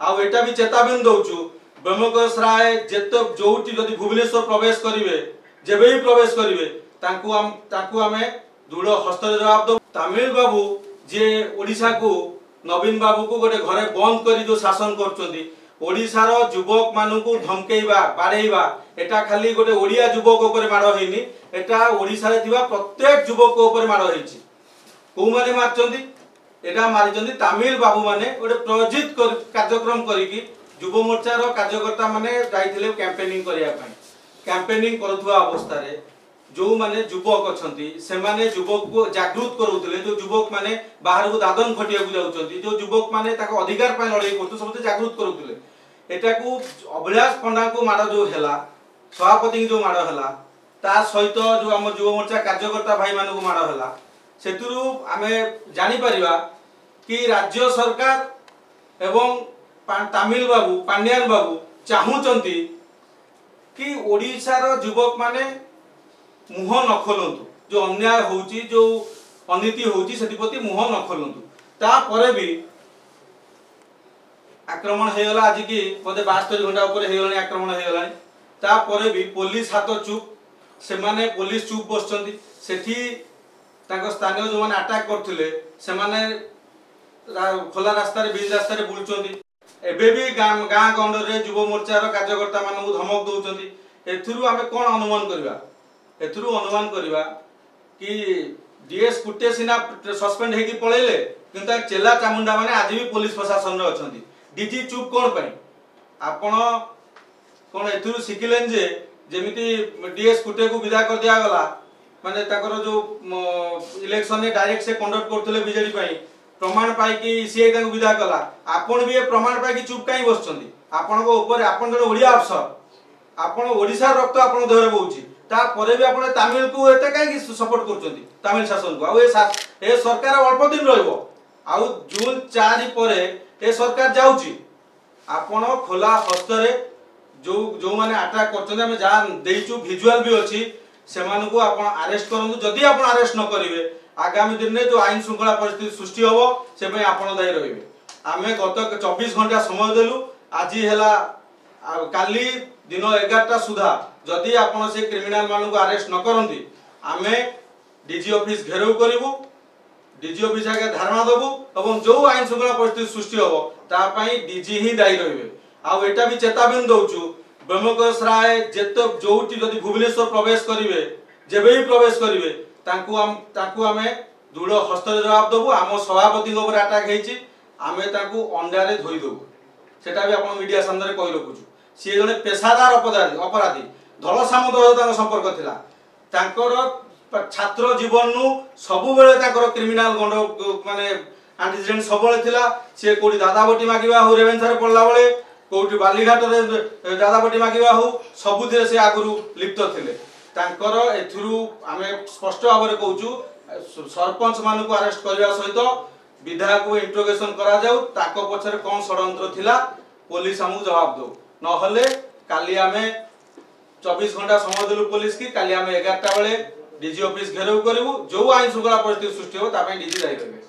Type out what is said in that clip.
आउ एटा भी चेतावनी दउछु ब्रह्मकोश राय जेतो जोटी जदि भुवनेश्वर प्रवेश करिवे जेबे ही प्रवेश करिवे तांकु आमे दृढ़ हस्त जवाब दो। तमिल बाबू जे ओडिशा को नवीन बाबू को गोटे घरे बंद करी जो शासन करचोंदी ओडिशार युवक मानकु धमकेइबा बाड़ेइबा एटा खाली गोटे ओडिया युवक ऊपर माड़ हेनी एटा ओडिशा रे थिबा प्रत्येक युवक ऊपर माड़ हेछि। को माने मारचोंदी एटा मारिचोंदी तमिल बाबू माने गोटे प्रयोजित कार्यक्रम करिकी युव मोर्चार कार्यकर्ता माने जाइथिले कैंपेनिंग करिया पई कैंपेनिंग करथुवा अवस्था रे जो माने युवक अछंती से माने युवक को जागृत करूथिले जो युवक माने बाहर को दादन खटिया को जाउचंती जो युवक माने ताको अधिकार पय लड़ाई करथु सबते जागृत करूथिले एटा को अभिलाष पंडा को मार जो हेला सभापति जो मार हेला ता सहित जो हम युव मोर्चा कार्यकर्ता भाई मान को मार हेला सेतुरु आमे जानि परिबा कि राज्य सरकार एवं तमिल बाबू पांड्यान बाबू चाहूचंती कि ओडिशार युवक माने मुह न खोलंतु जो अन्याय होउची जो अनीति होउची सेतिपति मुह न खोलंतु ता परे भी आक्रमण हेगला आज की पदे 72 घंटा ऊपर हेगलानी आक्रमण हेगलानी ता परे भी पुलिस हाथ चुप से माने पुलिस चुप बसचंती सेठी ताको स्थानीय जो माने अटैक करथिले से माने खोला रास्ता रे बीच रास्ता रे बुलचंती एबे भी गां गंडर रे युव मोर्चार कार्यकर्ता मानकु धमक दउचंती एथुरु आमे कोन अनुमान करबा एथुरु अनुमान करबा कि डीएस कुटे सिना सस्पेंड हेकी पळेले किंतु चेला चामुंडा माने आज भी पुलिस प्रशासन रे अछंती डीजी चुप कोन पई आपण कोन एथुरु सिखिलेन जे जेमिति डीएस कुटे को विदा कर दिया गला माने ताकर जो इलेक्शन ने डायरेक्ट से कंडक्ट करथले बीजेडी पई प्रमाण पाई कि सीए ताको विदा कला आपण भी प्रमाण पाई कि चुप काई बसचंदी आपण को ऊपर आपण जने ओडिया अफसर आपण ओडिसा रक्त आपण देहरे बोउची ता परे भी आपण तमिल को एते काई कि सपोर्ट करचंदी तमिल शासन को आ ए सरकार अल्प दिन रहइबो आ जून 4 परे ए सरकार जाउची आपण खोला हस्त रे जो माने अटैक करचंदी हम जा देइचू विजुअल भी अछि से मानकु आपण अरेस्ट करंतु जदी आपण अरेस्ट न करिवे आगामी दिन में जो आईन श्रृंखला परिस्थिति सृष्टि होबो से पय आपण दायी रहिबे। आमे गत 24 घंटा समय देलु आज हेला काली दिन 11टा सुधा जदी आपण से क्रिमिनल मानकु अरेस्ट न करंती आमे डीजी ऑफिस घेराव करिवु डीजी ऑफिस आगे धारणा देबु एवं जो आईन श्रृंखला परिस्थिति सृष्टि होबो ता पय डीजी ही दायी रहिबे। आ एटा भी चेतावनी दउछु ब्रह्मकोश राय जेतो जोटी जदी भुवनेश्वर प्रवेश करिवे जेबे ही प्रवेश करिवे तांकु आमे दृढ़ हस्त जवाब दबु आम सभापति ऊपर अटैक हेछि आमे तांकु अंडा रे धोई दबु सेटा भी आपण मीडिया सामने कहि रखुछु सी जने पेशादार अपराधी धल सामंत तांको संपर्क थिला तांकर छात्र जीवन नु सबु बेले तांकर क्रिमिनल गंड माने एंटीसीडेंट सब बेले थिला से कोडी दादाबटी मागिबा हो रेवेन्सा रे पडला बेले कोडी बालीघाट रे दादाबटी मागिबा हो सबु थिले से आगुरु लिप्त थिले तांकर एथुरु आमे स्पष्ट भाव में कहूँ सरपंच मान को अरेस्ट करने सहित विधायक को इंट्रोगेशन करा जाऊ ताको पछरे कोन षडयंत्र थिला पुलिस हमु जवाब दो नहले काली आमे 24 घंटा समय देलु पुलिस की काली आमे 11टा बेले डीजी ऑफिस घेराव करिवु जो आईन श्रृंखला परिस्थिति सृष्टि हो ता पय डीजी जाई रहबे।